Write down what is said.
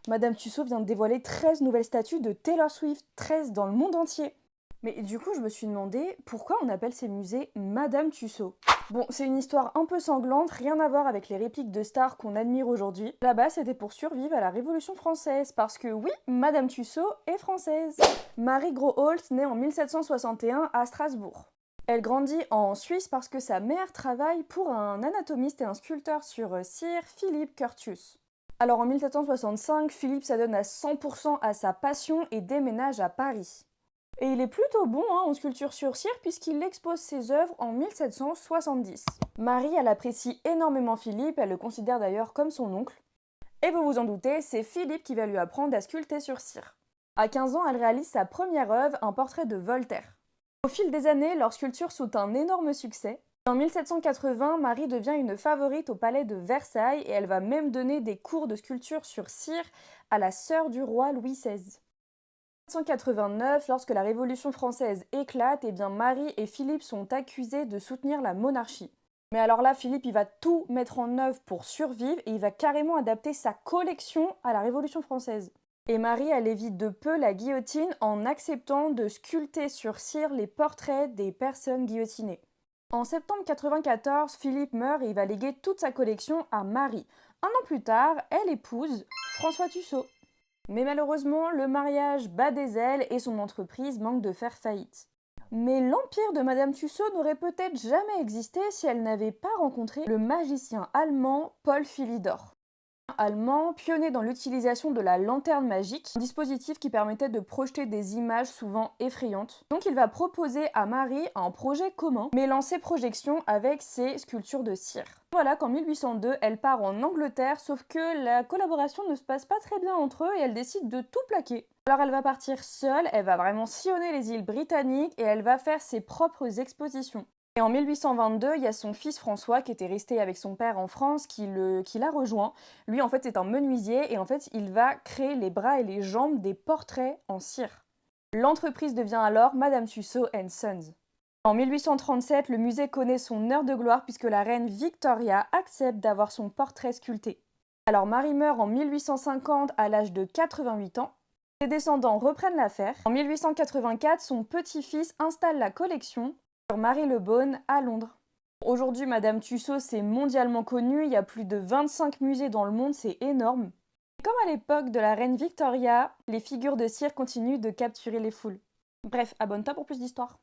Madame Tussaud vient de dévoiler 13 nouvelles statues de Taylor Swift, 13 dans le monde entier. Mais du coup, je me suis demandé pourquoi on appelle ces musées Madame Tussaud. Bon, c'est une histoire un peu sanglante, rien à voir avec les répliques de stars qu'on admire aujourd'hui. Là-bas, c'était pour survivre à la Révolution française, parce que oui, Madame Tussaud est française. Marie Groholt naît en 1761 à Strasbourg. Elle grandit en Suisse parce que sa mère travaille pour un anatomiste et un sculpteur sur cire, Philippe Curtius. Alors en 1765, Philippe s'adonne à 100% à sa passion et déménage à Paris. Et il est plutôt bon en sculpture sur cire puisqu'il expose ses œuvres en 1770. Marie, elle apprécie énormément Philippe, elle le considère d'ailleurs comme son oncle. Et vous vous en doutez, c'est Philippe qui va lui apprendre à sculpter sur cire. À 15 ans, elle réalise sa première œuvre, un portrait de Voltaire. Au fil des années, leurs sculptures sont un énorme succès. En 1780, Marie devient une favorite au palais de Versailles et elle va même donner des cours de sculpture sur cire à la sœur du roi Louis XVI. 1789, lorsque la Révolution française éclate, eh bien Marie et Philippe sont accusés de soutenir la monarchie. Mais alors là, Philippe, il va tout mettre en œuvre pour survivre et il va carrément adapter sa collection à la Révolution française. Et Marie, elle évite de peu la guillotine en acceptant de sculpter sur cire les portraits des personnes guillotinées. En septembre 94, Philippe meurt et il va léguer toute sa collection à Marie. Un an plus tard, elle épouse François Tussaud. Mais malheureusement, le mariage bat des ailes et son entreprise manque de faire faillite. Mais l'empire de Madame Tussaud n'aurait peut-être jamais existé si elle n'avait pas rencontré le magicien allemand Paul Philidor. Allemand, pionnier dans l'utilisation de la lanterne magique, un dispositif qui permettait de projeter des images souvent effrayantes. Donc il va proposer à Marie un projet commun, mêlant ses projections avec ses sculptures de cire. Voilà qu'en 1802, elle part en Angleterre, sauf que la collaboration ne se passe pas très bien entre eux et elle décide de tout plaquer. Alors elle va partir seule, elle va vraiment sillonner les îles britanniques et elle va faire ses propres expositions. Et en 1822, il y a son fils François qui était resté avec son père en France qui l'a rejoint. Lui, en fait, c'est un menuisier et en fait, il va créer les bras et les jambes des portraits en cire. L'entreprise devient alors Madame Tussaud Sons. En 1837, le musée connaît son heure de gloire puisque la reine Victoria accepte d'avoir son portrait sculpté. Alors Marie meurt en 1850 à l'âge de 88 ans. Ses descendants reprennent l'affaire. En 1884, son petit-fils installe la collection sur Marylebone à Londres. Aujourd'hui, Madame Tussaud, c'est mondialement connu, il y a plus de 25 musées dans le monde, c'est énorme. Comme à l'époque de la reine Victoria, les figures de cire continuent de capturer les foules. Bref, abonne-toi pour plus d'histoires.